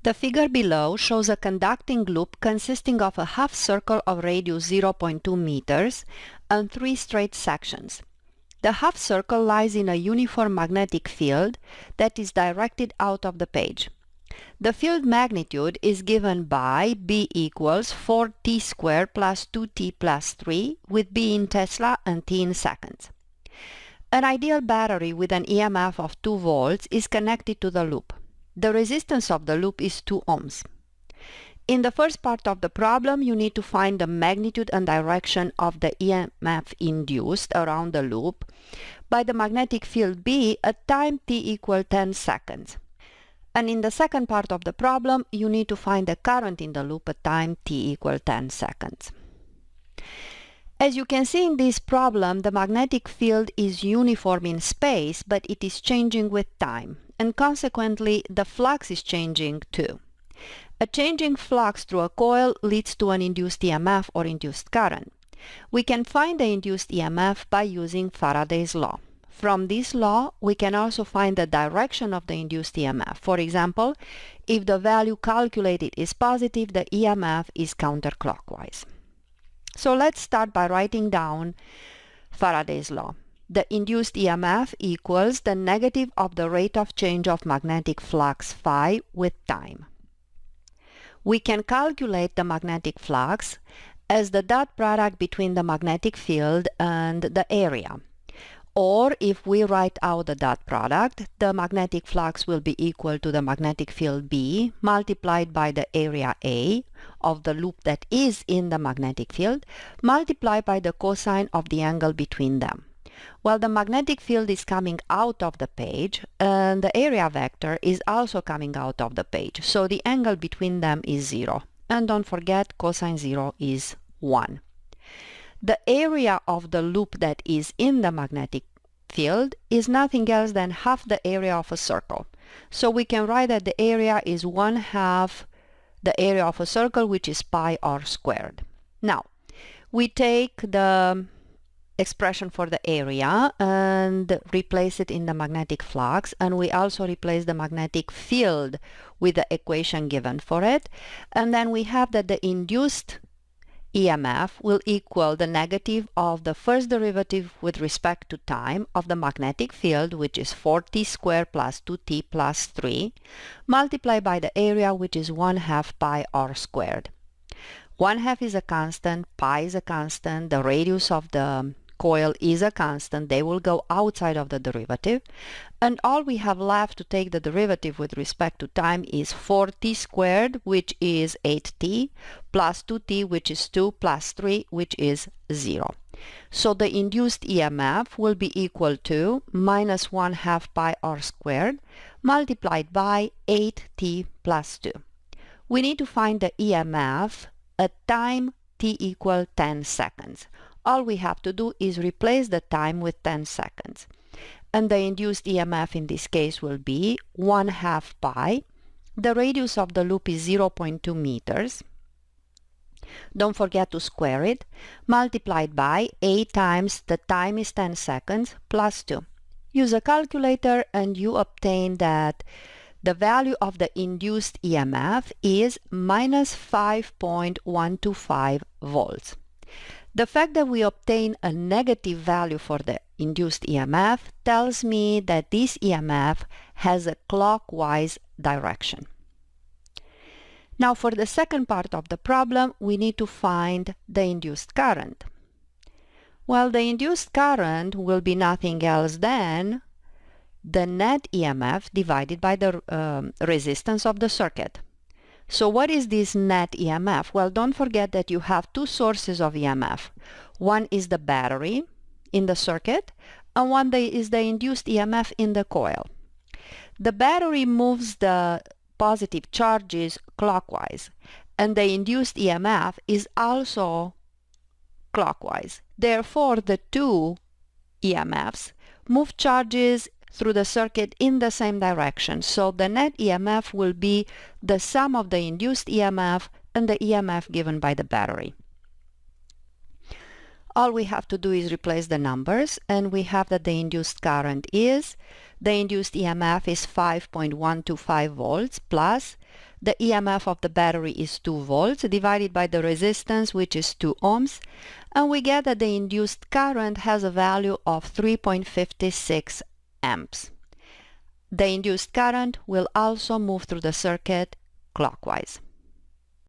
The figure below shows a conducting loop consisting of a half circle of radius 0.2 meters and 3 straight sections. The half circle lies in a uniform magnetic field that is directed out of the page. The field magnitude is given by B equals 4t squared plus 2t plus 3, with B in Tesla and t in seconds. An ideal battery with an EMF of 2 volts is connected to the loop. The resistance of the loop is 2 ohms. In the first part of the problem, you need to find the magnitude and direction of the EMF induced around the loop by the magnetic field B at time t equal 10 seconds. And in the second part of the problem, you need to find the current in the loop at time t equal 10 seconds. As you can see in this problem, the magnetic field is uniform in space, but it is changing with time, and consequently the flux is changing too. A changing flux through a coil leads to an induced EMF or induced current. We can find the induced EMF by using Faraday's law. From this law, we can also find the direction of the induced EMF. For example, if the value calculated is positive, the EMF is counterclockwise. So let's start by writing down Faraday's law. The induced EMF equals the negative of the rate of change of magnetic flux phi with time. We can calculate the magnetic flux as the dot product between the magnetic field and the area. Or if we write out the dot product, the magnetic flux will be equal to the magnetic field B multiplied by the area A of the loop that is in the magnetic field multiplied by the cosine of the angle between them. Well, the magnetic field is coming out of the page and the area vector is also coming out of the page, so the angle between them is 0. And don't forget, cosine 0 is 1. The area of the loop that is in the magnetic field is nothing else than half the area of a circle. So we can write that the area is 1/2 the area of a circle, which is pi r squared. Now, we take the expression for the area and replace it in the magnetic flux, and we also replace the magnetic field with the equation given for it, and then we have that the induced EMF will equal the negative of the first derivative with respect to time of the magnetic field, which is 4t squared plus 2t plus 3, multiplied by the area, which is 1/2 pi r squared. 1/2 is a constant, pi is a constant, the radius of the coil is a constant, they will go outside of the derivative, and all we have left to take the derivative with respect to time is 4t squared, which is 8t, plus 2t, which is 2, plus 3, which is 0. So the induced EMF will be equal to minus 1/2 pi r squared multiplied by 8t plus 2. We need to find the EMF at time t equal 10 seconds. All we have to do is replace the time with 10 seconds. And the induced EMF in this case will be 1/2 pi. The radius of the loop is 0.2 meters. Don't forget to square it. Multiplied by 8 times the time is 10 seconds plus 2. Use a calculator and you obtain that the value of the induced EMF is minus 5.125 volts. The fact that we obtain a negative value for the induced EMF tells me that this EMF has a clockwise direction. Now for the second part of the problem, we need to find the induced current. Well, the induced current will be nothing else than the net EMF divided by the resistance of the circuit. So what is this net EMF? Well, don't forget that you have two sources of EMF. One is the battery in the circuit, and one is the induced EMF in the coil. The battery moves the positive charges clockwise, and the induced EMF is also clockwise. Therefore, the two EMFs move charges through the circuit in the same direction. So the net EMF will be the sum of the induced EMF and the EMF given by the battery. All we have to do is replace the numbers, and we have that the induced current is The induced EMF is 5.125 volts plus the EMF of the battery is 2 volts divided by the resistance, which is 2 ohms, and we get that the induced current has a value of 3.56 amps. The induced current will also move through the circuit clockwise.